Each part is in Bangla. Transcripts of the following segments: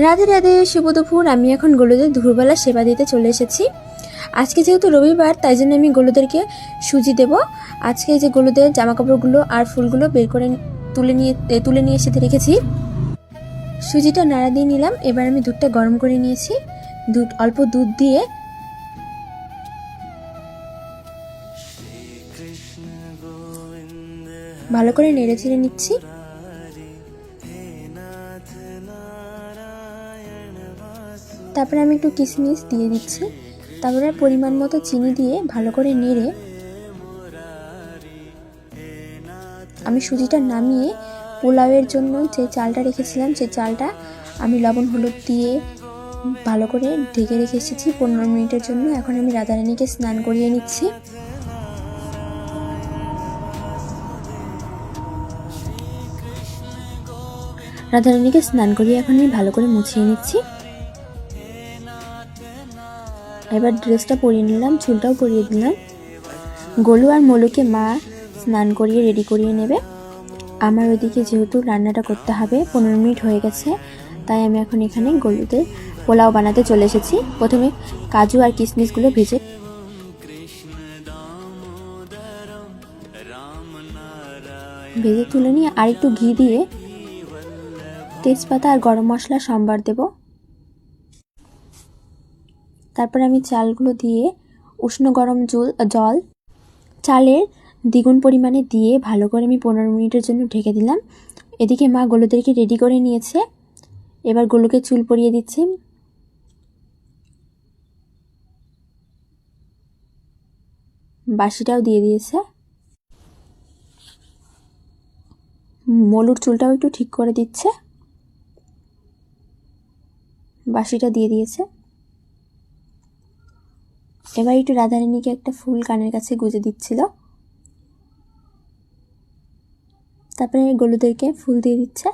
রাধে রাধে, শুভ দুপুর। আমি এখন গরুদের দুপুরবেলা সেবা দিতে চলে এসেছি। আজকে যেহেতু রবিবার, তাই জন্য আমি গরুদেরকে সুজি দেব। আজকে যে গরুদের জামা কাপড়গুলো আর ফুলগুলো বের করে তুলে নিয়ে এসে রেখেছি। সুজিটা নাড়া দিয়ে নিলাম। এবার আমি দুধটা গরম করে নিয়েছি। অল্প দুধ দিয়ে ভালো করে নেড়ে চেড়ে নিচ্ছি। তারপরে আমি একটু কিশমিশ দিয়ে দিচ্ছি। তারপরে পরিমাণ মতো চিনি দিয়ে ভালো করে নেড়ে আমি সুজিটা নামিয়ে পোলাওয়ের জন্য যে চালটা রেখেছিলাম, সেই চালটা আমি লবণ হলুদ দিয়ে ভালো করে ঢেকে রেখে এসেছি 15 মিনিটের জন্য। এখন আমি রাধারানীকে স্নান করিয়ে নিচ্ছি। রাধারানীকে স্নান করিয়ে এখন আমি ভালো করে মুছিয়ে নিচ্ছি। এবার ড্রেসটা পরিয়ে নিলাম, চুলটাও পরিয়ে দিলাম। গোলু আর মলুকে মা স্নান করিয়ে রেডি করিয়ে নেবে। আমার ওইদিকে যেহেতু রান্নাটা করতে হবে, 15 মিনিট হয়ে গেছে, তাই আমি এখন এখানে গলুতে পোলাও বানাতে চলে এসেছি। প্রথমে কাজু আর কিশমিশগুলো ভেজে তুলে নিয়ে আর একটু ঘি দিয়ে তেজপাতা আর গরম মশলা সম্বার দেব। তারপর আমি চালগুলো দিয়ে উষ্ণ গরম জল চালের দ্বিগুণ পরিমাণে দিয়ে ভালো করে আমি 15 মিনিটের জন্য ঢেকে দিলাম। এদিকে মা গলুদেরকে রেডি করে নিয়েছে। এবার গলুকে চুল পরিয়ে দিচ্ছে। বাসিটাও দিয়ে দিয়েছে। মলুর চুলটাও একটু ঠিক করে দিচ্ছে। বাসিটা দিয়ে দিয়েছে। এবার একটু রাধারানীকে একটা ফুল কানের কাছে গুজে দিচ্ছিল। তারপরে গলুদেরকে ফুল দিয়ে দিচ্ছে।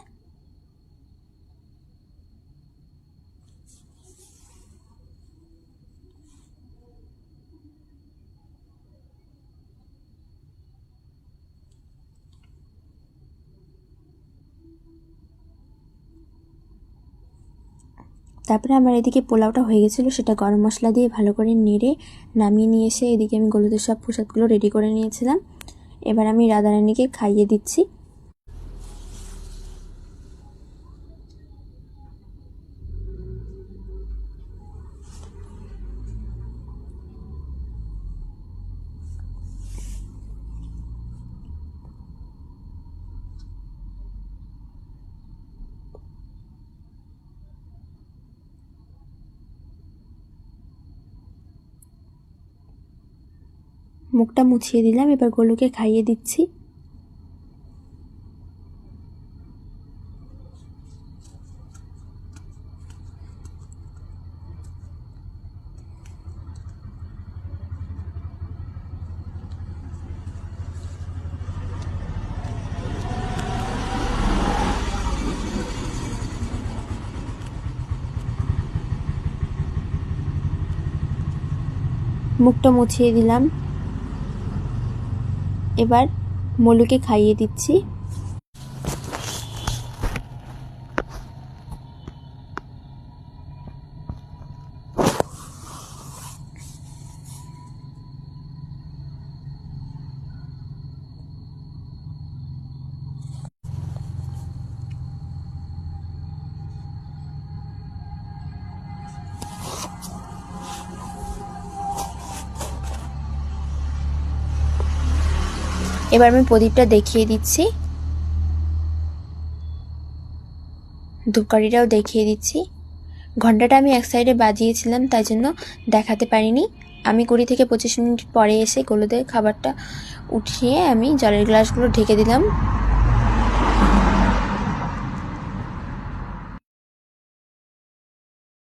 তারপরে আমার এদিকে পোলাওটা হয়ে গেছিলো, সেটা গরম মশলা দিয়ে ভালো করে নেড়ে নামিয়ে নিয়ে এসে এদিকে আমি গলুদের সব প্রসাদগুলো রেডি করে নিয়েছিলাম। এবার আমি রাধারানীকে খাইয়ে দিচ্ছি। মুখটা মুছিয়ে দিলাম। এবার গলুকে খাইয়ে দিচ্ছি। মুখটা মুছিয়ে দিলাম। এবার মলুকে খাইয়ে দিচ্ছি। এবার আমি প্রদীপটা দেখিয়ে দিচ্ছি, ধূপকাঠিটাও দেখিয়ে দিচ্ছি। ঘন্টাটা আমি এক সাইডে বাজিয়েছিলাম, তাই জন্য দেখাতে পারিনি। আমি 20 থেকে 25 মিনিট পরে এসে গলুদের খাবারটা উঠিয়ে আমি জলের গ্লাসগুলো ঢেকে দিলাম।